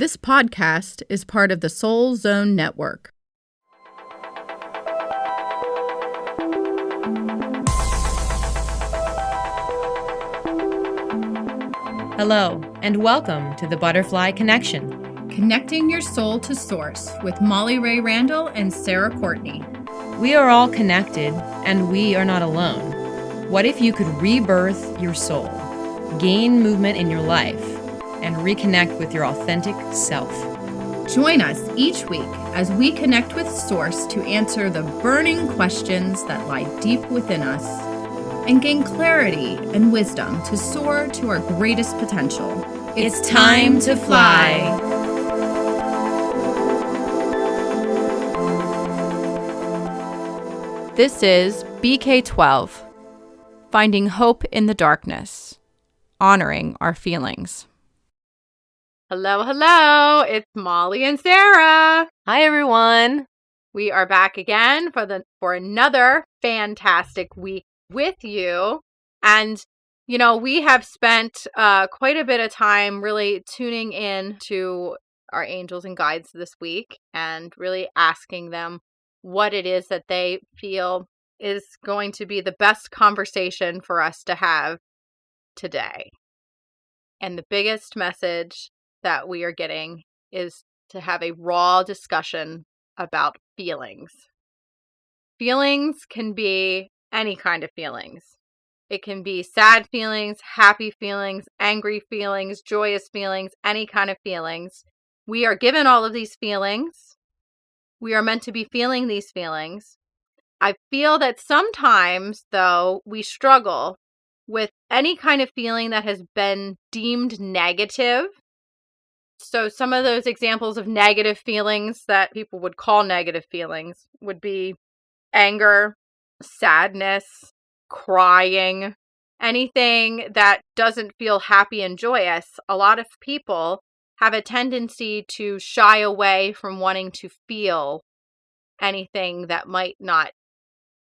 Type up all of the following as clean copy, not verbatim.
This podcast is part of the Soul Zone Network. Hello, and welcome to the Butterfly Connection. Connecting your soul to source with Molly Ray Randall and Sara Courtney. We are all connected, and we are not alone. What if you could rebirth your soul, gain movement in your life, and reconnect with your authentic self? Join us each week as we connect with Source to answer the burning questions that lie deep within us and gain clarity and wisdom to soar to our greatest potential. It's time to fly. This is BK12, Finding Hope in the Darkness, Honoring Our Feelings. Hello, it's Molly and Sara. Hi, everyone. We are back again for another fantastic week with you. And, we have spent quite a bit of time really tuning in to our angels and guides this week and really asking them what it is that they feel is going to be the best conversation for us to have today. And the biggest message that we are getting is to have a raw discussion about feelings. Feelings can be any kind of feelings. It can be sad feelings, happy feelings, angry feelings, joyous feelings, any kind of feelings. We are given all of these feelings. We are meant to be feeling these feelings. I feel that sometimes, though, we struggle with any kind of feeling that has been deemed negative. So some of those examples of negative feelings that people would call negative feelings would be anger, sadness, crying, anything that doesn't feel happy and joyous. A lot of people have a tendency to shy away from wanting to feel anything that might not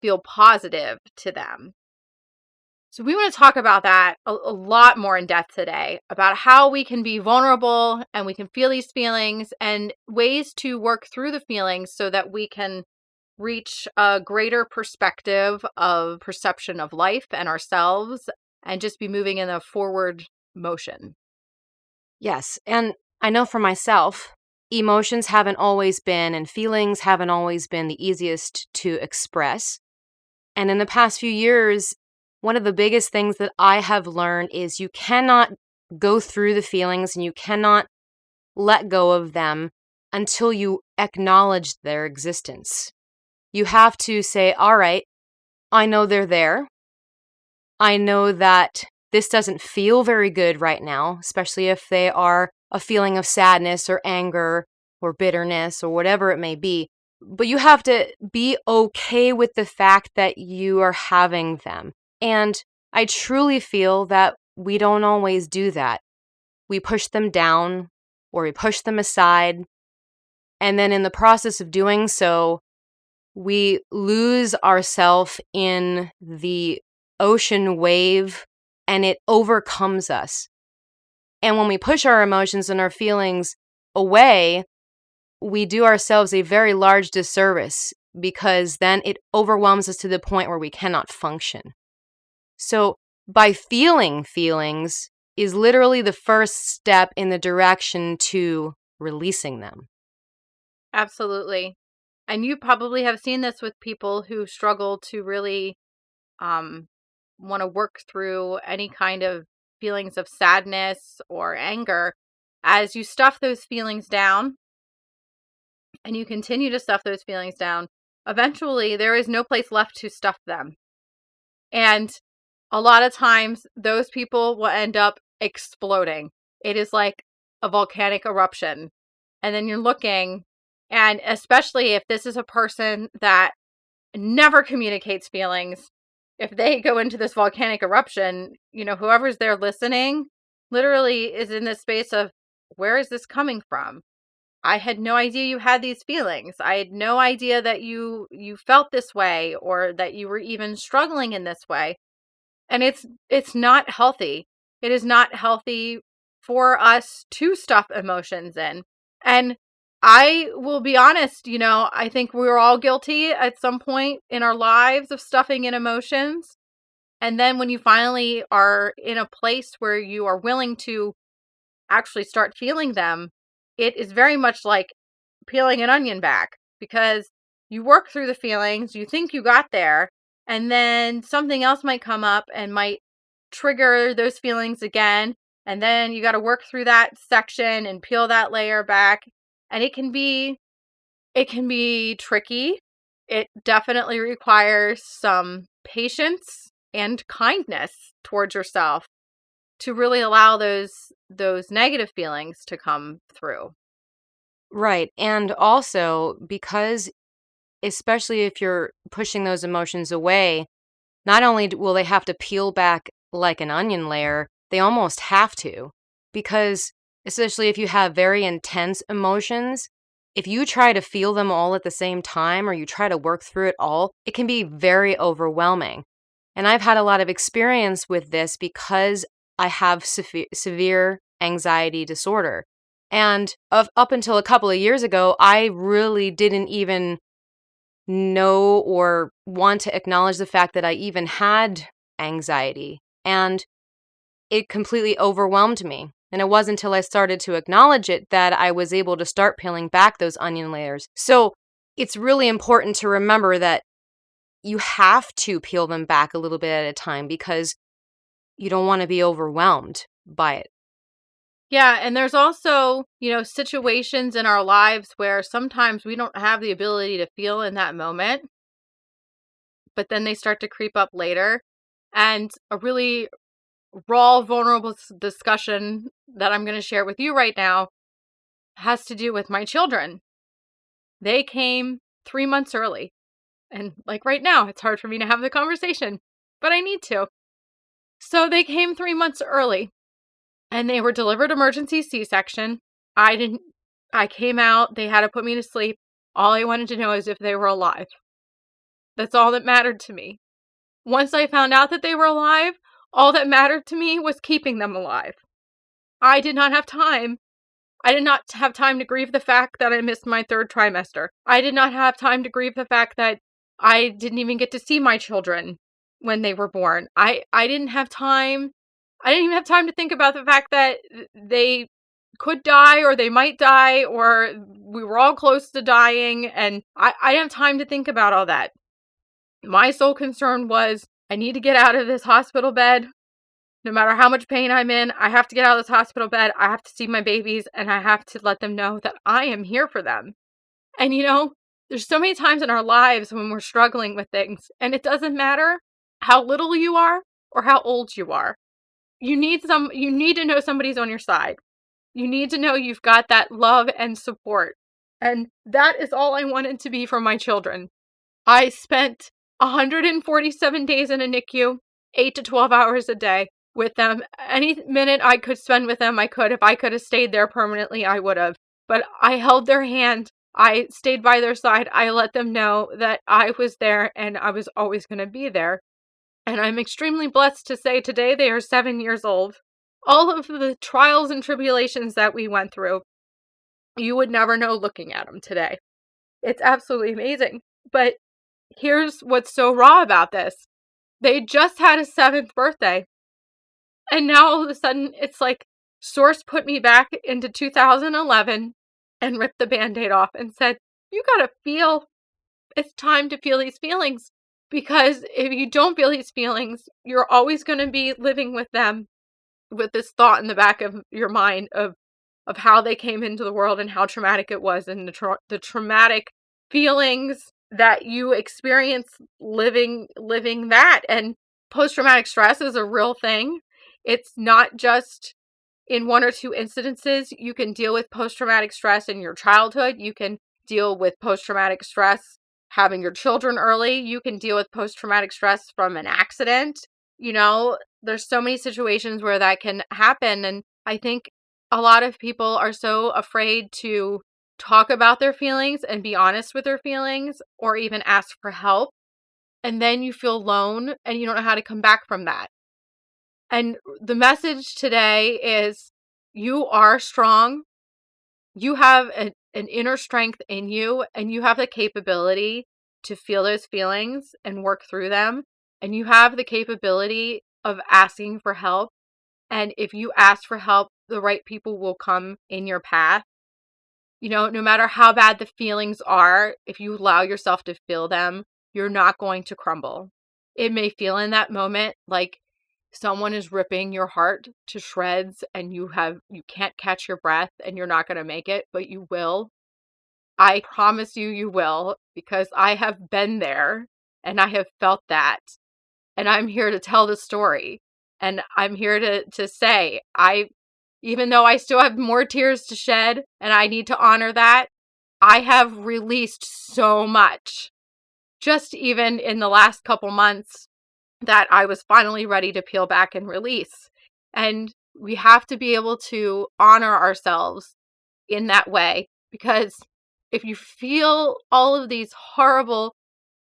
feel positive to them. So we want to talk about that a lot more in depth today, about how we can be vulnerable and we can feel these feelings and ways to work through the feelings so that we can reach a greater perspective of perception of life and ourselves and just be moving in a forward motion. Yes, and I know for myself, emotions haven't always been and feelings haven't always been the easiest to express. And in the past few years, one of the biggest things that I have learned is you cannot go through the feelings and you cannot let go of them until you acknowledge their existence. You have to say, all right, I know they're there. I know that this doesn't feel very good right now, especially if they are a feeling of sadness or anger or bitterness or whatever it may be. But you have to be okay with the fact that you are having them. And I truly feel that we don't always do that. We push them down or we push them aside. And then in the process of doing so, we lose ourselves in the ocean wave and it overcomes us. And when we push our emotions and our feelings away, we do ourselves a very large disservice because then it overwhelms us to the point where we cannot function. So by feeling feelings is literally the first step in the direction to releasing them. Absolutely. And you probably have seen this with people who struggle to really want to work through any kind of feelings of sadness or anger. As you stuff those feelings down and you continue to stuff those feelings down, eventually there is no place left to stuff them. And a lot of times those people will end up exploding. It is like a volcanic eruption. And then you're looking, and especially if this is a person that never communicates feelings, if they go into this volcanic eruption, whoever's there listening literally is in this space of, where is this coming from? I had no idea you had these feelings. I had no idea that you felt this way or that you were even struggling in this way. And it's not healthy. It is not healthy for us to stuff emotions in. And I will be honest, I think we're all guilty at some point in our lives of stuffing in emotions. And then when you finally are in a place where you are willing to actually start feeling them, it is very much like peeling an onion back, because you work through the feelings, you think you got there, and then something else might come up and might trigger those feelings again. And then you got to work through that section and peel that layer back. And it can be tricky. It definitely requires some patience and kindness towards yourself to really allow those negative feelings to come through. Right. And also, because especially if you're pushing those emotions away, not only will they have to peel back like an onion layer, they almost have to. Because especially if you have very intense emotions, if you try to feel them all at the same time or you try to work through it all, it can be very overwhelming. And I've had a lot of experience with this because I have severe anxiety disorder. And up until a couple of years ago, I really didn't even know or want to acknowledge the fact that I even had anxiety. And it completely overwhelmed me. And it wasn't until I started to acknowledge it that I was able to start peeling back those onion layers. So it's really important to remember that you have to peel them back a little bit at a time because you don't want to be overwhelmed by it. Yeah, and there's also, situations in our lives where sometimes we don't have the ability to feel in that moment, but then they start to creep up later. And a really raw, vulnerable discussion that I'm going to share with you right now has to do with my children. They came 3 months early. And like right now, it's hard for me to have the conversation, but I need to. So they came 3 months early and they were delivered emergency C-section. I came out, they had to put me to sleep. All I wanted to know is if they were alive. That's all that mattered to me. Once I found out that they were alive, all that mattered to me was keeping them alive. I did not have time. I did not have time to grieve the fact that I missed my third trimester. I did not have time to grieve the fact that I didn't even get to see my children when they were born. I didn't have time. I didn't even have time to think about the fact that they could die or they might die or we were all close to dying. And I didn't have time to think about all that. My sole concern was I need to get out of this hospital bed. No matter how much pain I'm in, I have to get out of this hospital bed. I have to see my babies and I have to let them know that I am here for them. And there's so many times in our lives when we're struggling with things, and it doesn't matter how little you are or how old you are. You need to know somebody's on your side. You need to know you've got that love and support. And that is all I wanted to be for my children. I spent 147 days in a NICU, 8 to 12 hours a day with them. Any minute I could spend with them, I could. If I could have stayed there permanently, I would have. But I held their hand. I stayed by their side. I let them know that I was there and I was always going to be there. And I'm extremely blessed to say today they are 7 years old. All of the trials and tribulations that we went through, you would never know looking at them today. It's absolutely amazing. But here's what's so raw about this. They just had a 7th birthday. And now all of a sudden, it's like Source put me back into 2011 and ripped the Band-Aid off and said, you gotta feel, it's time to feel these feelings. Because if you don't feel these feelings, you're always going to be living with them with this thought in the back of your mind of how they came into the world and how traumatic it was and the traumatic feelings that you experience living that. And post-traumatic stress is a real thing. It's not just in one or two incidences. You can deal with post-traumatic stress in your childhood. You can deal with post-traumatic stress having your children early. You can deal with post-traumatic stress from an accident. There's so many situations where that can happen. And I think a lot of people are so afraid to talk about their feelings and be honest with their feelings or even ask for help. And then you feel alone and you don't know how to come back from that. And the message today is You are strong. You have an inner strength in you, and you have the capability to feel those feelings and work through them. And you have the capability of asking for help. And if you ask for help, the right people will come in your path. No matter how bad the feelings are, if you allow yourself to feel them, you're not going to crumble. It may feel in that moment like someone is ripping your heart to shreds and you can't catch your breath and you're not going to make it, but you will. I promise you will, because I have been there and I have felt that. And I'm here to tell the story. And I'm here to say, even though I still have more tears to shed and I need to honor that, I have released so much. Just even in the last couple months that I was finally ready to peel back and release. And we have to be able to honor ourselves in that way, because if you feel all of these horrible,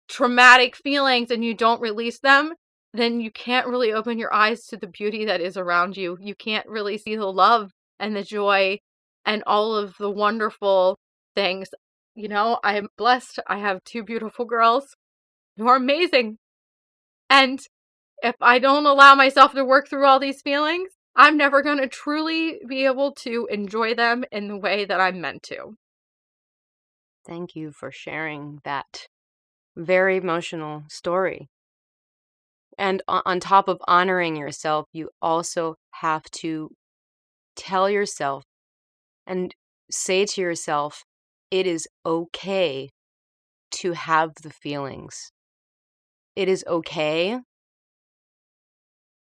traumatic feelings and you don't release them, then you can't really open your eyes to the beauty that is around you. You can't really see the love and the joy and all of the wonderful things. I am blessed. I have two beautiful girls who are amazing. And if I don't allow myself to work through all these feelings, I'm never going to truly be able to enjoy them in the way that I'm meant to. Thank you for sharing that very emotional story. And on top of honoring yourself, you also have to tell yourself and say to yourself, it is okay to have the feelings. It is okay.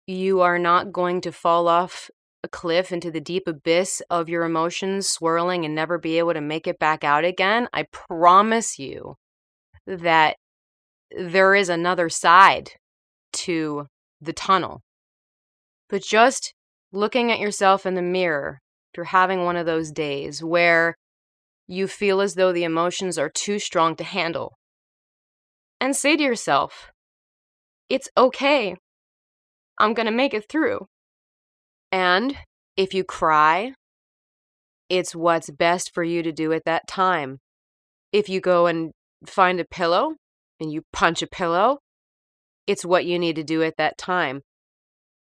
You are not going to fall off a cliff into the deep abyss of your emotions swirling and never be able to make it back out again. I promise you that there is another side to the tunnel. But just looking at yourself in the mirror, if you're having one of those days where you feel as though the emotions are too strong to handle, and say to yourself, it's okay. I'm going to make it through. And if you cry, it's what's best for you to do at that time. If you go and find a pillow and you punch a pillow, it's what you need to do at that time.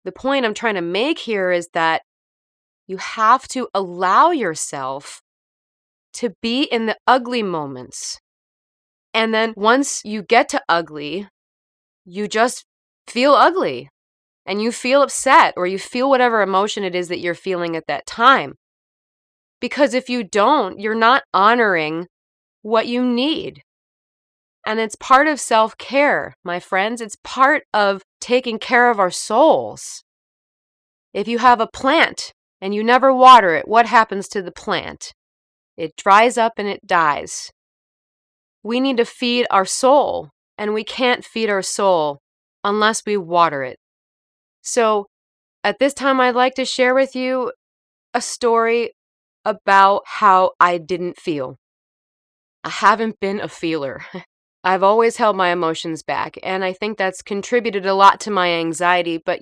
The point I'm trying to make here is that you have to allow yourself to be in the ugly moments. And then once you get to ugly, you just feel ugly and you feel upset, or you feel whatever emotion it is that you're feeling at that time. Because if you don't, you're not honoring what you need. And it's part of self-care, my friends. It's part of taking care of our souls. If you have a plant and you never water it, what happens to the plant? It dries up and it dies. We need to feed our soul, and we can't feed our soul unless we water it. So at this time, I'd like to share with you a story about how I didn't feel. I haven't been a feeler. I've always held my emotions back, and I think that's contributed a lot to my anxiety. But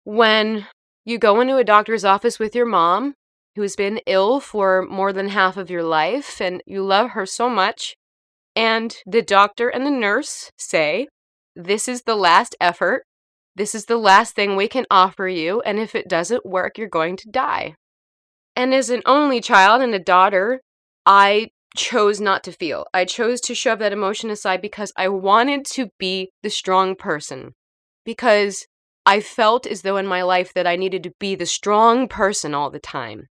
when you go into a doctor's office with your mom, who's been ill for more than half of your life, and you love her so much, and the doctor and the nurse say, this is the last effort, this is the last thing we can offer you, and if it doesn't work, you're going to die. And as an only child and a daughter, I chose not to feel. I chose to shove that emotion aside because I wanted to be the strong person. Because I felt as though in my life that I needed to be the strong person all the time.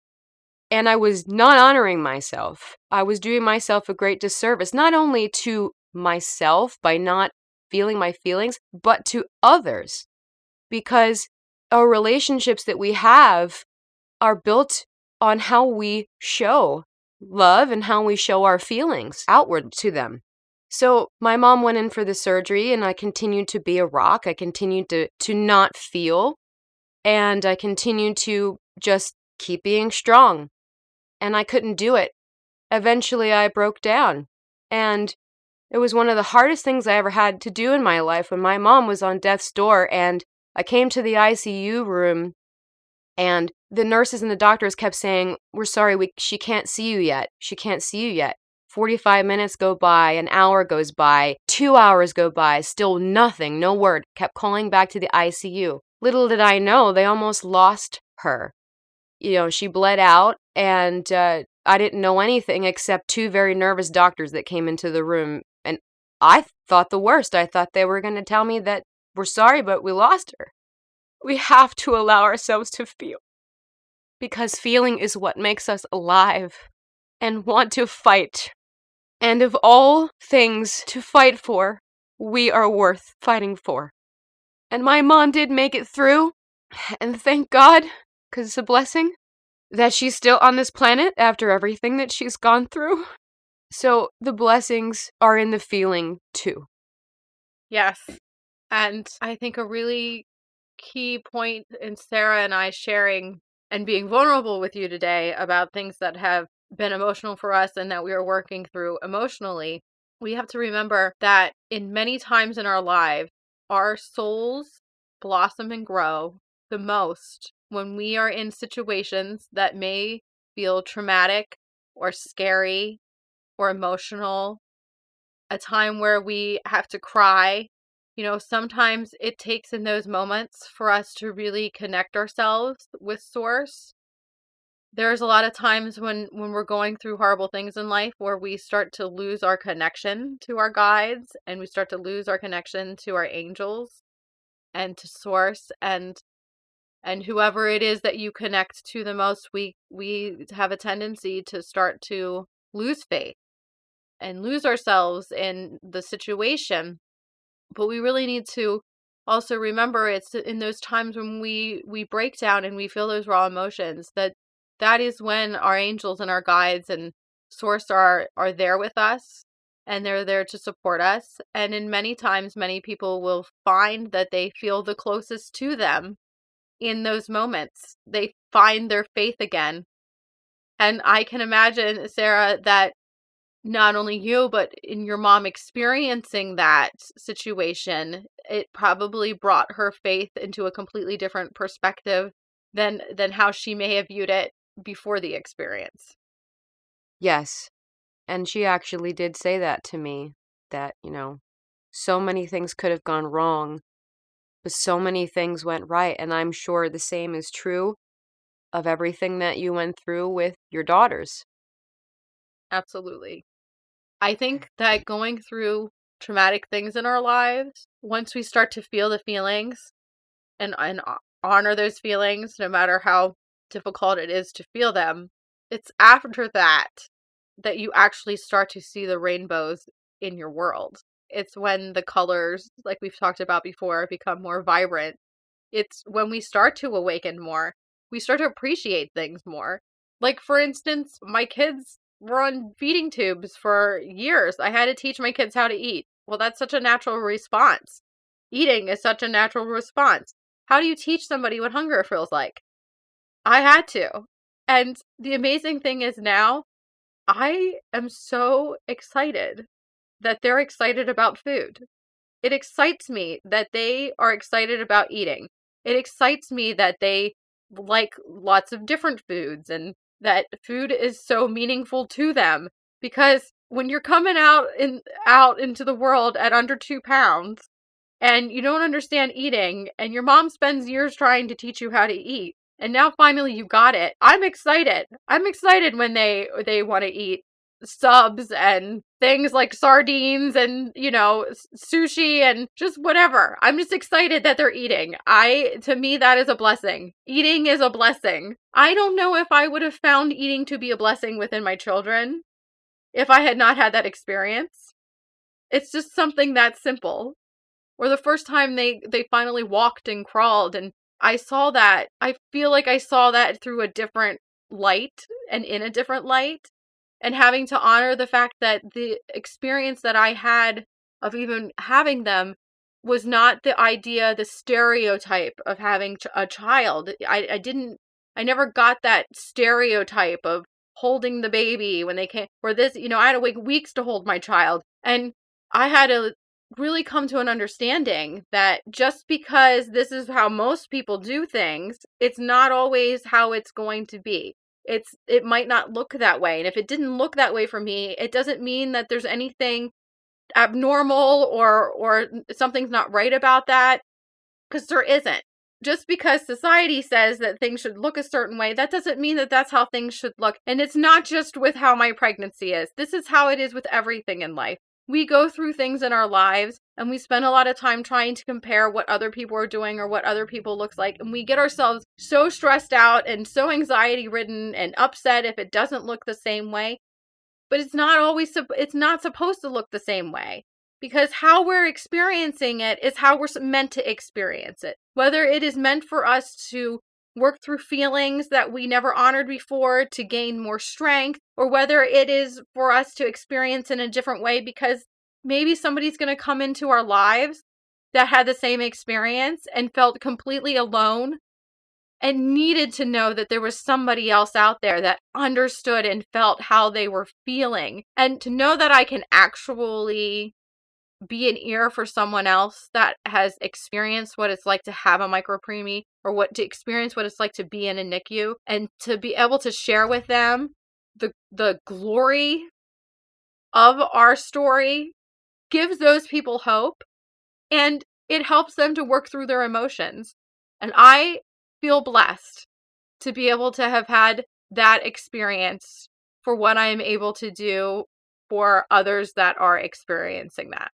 And I was not honoring myself. I was doing myself a great disservice, not only to myself by not feeling my feelings, but to others. Because our relationships that we have are built on how we show love and how we show our feelings outward to them. So my mom went in for the surgery, and I continued to be a rock. I continued to not feel, and I continued to just keep being strong. And I couldn't do it. Eventually, I broke down. And it was one of the hardest things I ever had to do in my life when my mom was on death's door, and I came to the ICU room, And the nurses and the doctors kept saying, we're sorry, she can't see you yet. She can't see you yet. 45 minutes go by, an hour goes by, 2 hours go by, still nothing, no word. Kept calling back to the ICU. Little did I know, they almost lost her. She bled out, and I didn't know anything except 2 very nervous doctors that came into the room. And I thought the worst. I thought they were going to tell me that we're sorry, but we lost her. We have to allow ourselves to feel, because feeling is what makes us alive and want to fight. And of all things to fight for, we are worth fighting for. And my mom did make it through, and thank God, because it's a blessing that she's still on this planet after everything that she's gone through. So the blessings are in the feeling too. Yes. And I think a really key point in Sara and I sharing and being vulnerable with you today about things that have been emotional for us and that we are working through emotionally, we have to remember that in many times in our lives, our souls blossom and grow the most when we are in situations that may feel traumatic or scary or emotional, a time where we have to cry. Sometimes it takes in those moments for us to really connect ourselves with Source. There's a lot of times when we're going through horrible things in life where we start to lose our connection to our guides, and we start to lose our connection to our angels and to Source, and whoever it is that you connect to the most, we have a tendency to start to lose faith and lose ourselves in the situation. But we really need to also remember it's in those times when we break down and we feel those raw emotions, that is when our angels and our guides and Source are there with us, and they're there to support us. And in many times, many people will find that they feel the closest to them in those moments. They find their faith again. And I can imagine, Sara, that not only you, but in your mom experiencing that situation, it probably brought her faith into a completely different perspective than how she may have viewed it before the experience. Yes. And she actually did say that to me, that, so many things could have gone wrong, but so many things went right. And I'm sure the same is true of everything that you went through with your daughters. Absolutely. I think that going through traumatic things in our lives, once we start to feel the feelings and honor those feelings, no matter how difficult it is to feel them, it's after that you actually start to see the rainbows in your world. It's when the colors, like we've talked about before, become more vibrant. It's when we start to awaken more. We start to appreciate things more. Like, for instance, my kids were on feeding tubes for years. I had to teach my kids how to eat. Well, that's such a natural response. Eating is such a natural response. How do you teach somebody what hunger feels like? I had to. And the amazing thing is now, I am so excited that they're excited about food. It excites me that they are excited about eating. It excites me that they like lots of different foods and that food is so meaningful to them, because when you're coming out into the world at under 2 pounds and you don't understand eating, and your mom spends years trying to teach you how to eat, and now finally you got it. I'm excited. I'm excited when they want to eat subs and things like sardines and, sushi and just whatever. I'm just excited that they're eating. To me, that is a blessing. Eating is a blessing. I don't know if I would have found eating to be a blessing within my children if I had not had that experience. It's just something that simple. Or the first time they finally walked and crawled, and I saw that. I feel like I saw that through a different light and in a different light, and having to honor the fact that the experience that I had of even having them was not the stereotype of having a child. I never got that stereotype of holding the baby when they came, or this, I had to wait weeks to hold my child. And I had to really come to an understanding that just because this is how most people do things, it's not always how it's going to be. It might not look that way. And if it didn't look that way for me, it doesn't mean that there's anything abnormal or something's not right about that, because there isn't. Just because society says that things should look a certain way, that doesn't mean that that's how things should look. And it's not just with how my pregnancy is. This is how it is with everything in life. We go through things in our lives and we spend a lot of time trying to compare what other people are doing or what other people looks like. And we get ourselves so stressed out and so anxiety ridden and upset if it doesn't look the same way. But it's not supposed to look the same way, because how we're experiencing it is how we're meant to experience it. Whether it is meant for us to work through feelings that we never honored before to gain more strength, or whether it is for us to experience in a different way because maybe somebody's going to come into our lives that had the same experience and felt completely alone and needed to know that there was somebody else out there that understood and felt how they were feeling. And to know that I can actually be an ear for someone else that has experienced what it's like to have a micro-preemie, or to experience what it's like to be in a NICU, and to be able to share with them the glory of our story, gives those people hope, and it helps them to work through their emotions. And I feel blessed to be able to have had that experience for what I am able to do for others that are experiencing that.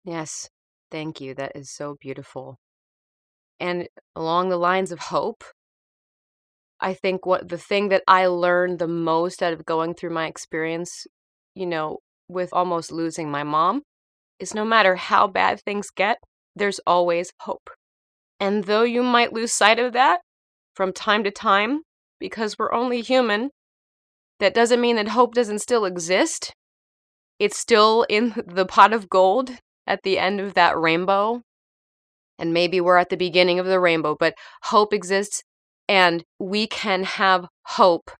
Yes, thank you. That is so beautiful. And along the lines of hope, I think the thing that I learned the most out of going through my experience, with almost losing my mom, is no matter how bad things get, there's always hope. And though you might lose sight of that from time to time, because we're only human, that doesn't mean that hope doesn't still exist. It's still in the pot of gold at the end of that rainbow. And maybe we're at the beginning of the rainbow, but hope exists, and we can have hope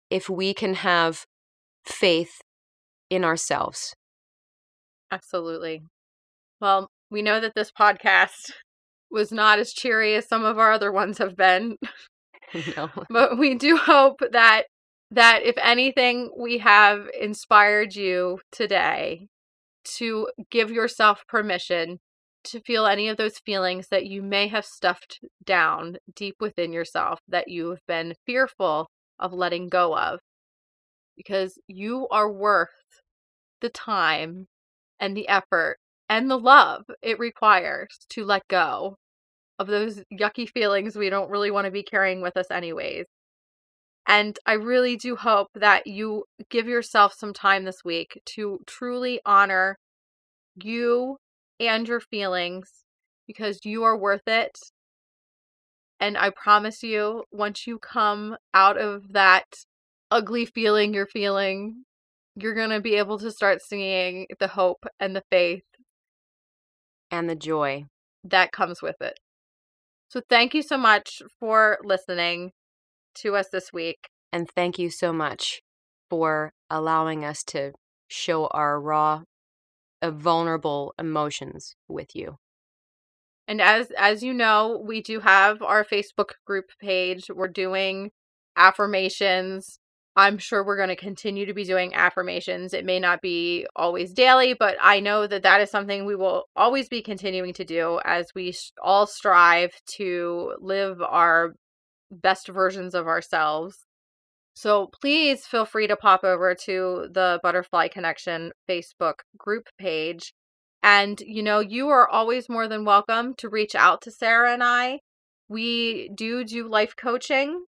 if we can have faith in ourselves. Absolutely. Well, we know that this podcast was not as cheery as some of our other ones have been. No. But we do hope that if anything, we have inspired you today to give yourself permission to feel any of those feelings that you may have stuffed down deep within yourself, that you've been fearful of letting go of, because you are worth the time and the effort and the love it requires to let go of those yucky feelings we don't really want to be carrying with us anyways. And I really do hope that you give yourself some time this week to truly honor you and your feelings, because you are worth it. And I promise you, once you come out of that ugly feeling you're feeling, you're going to be able to start seeing the hope and the faith And the joy that comes with it. So thank you so much for listening to us this week. And thank you so much for allowing us to show our raw, vulnerable emotions with you. And as you know, we do have our Facebook group page. We're doing affirmations. I'm sure we're going to continue to be doing affirmations. It may not be always daily, but I know that that is something we will always be continuing to do as we all strive to live our best versions of ourselves. So please feel free to pop over to the Butterfly Kinection Facebook group page. And, you are always more than welcome to reach out to Sara and I. We do life coaching.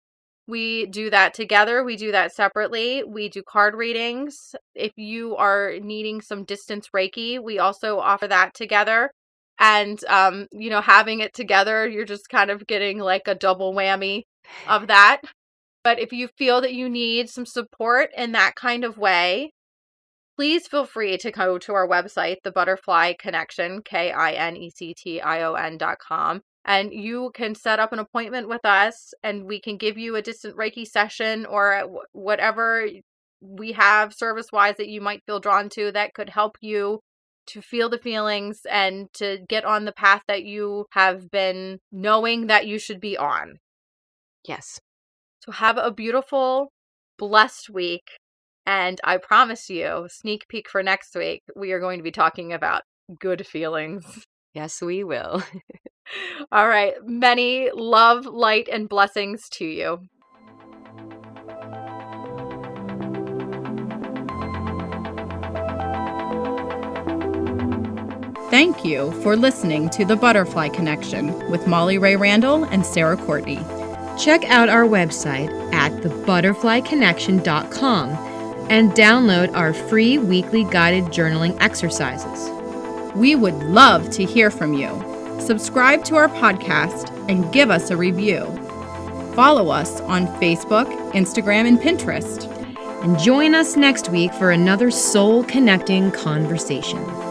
We do that together. We do that separately. We do card readings. If you are needing some distance Reiki, we also offer that together. And, having it together, you're just kind of getting like a double whammy of that. But if you feel that you need some support in that kind of way, please feel free to go to our website, the Butterfly Kinection, KINECTION.com, and you can set up an appointment with us, and we can give you a distant Reiki session or whatever we have service-wise that you might feel drawn to that could help you to feel the feelings and to get on the path that you have been knowing that you should be on. Yes. So have a beautiful, blessed week. And I promise you, sneak peek for next week, we are going to be talking about good feelings. Yes, we will. All right. Many love, light, and blessings to you. Thank you for listening to The Butterfly Connection with Molly Ray Randall and Sara Courtney. Check out our website at thebutterflyconnection.com and download our free weekly guided journaling exercises. We would love to hear from you. Subscribe to our podcast and give us a review. Follow us on Facebook, Instagram, and Pinterest. And join us next week for another soul-connecting conversation.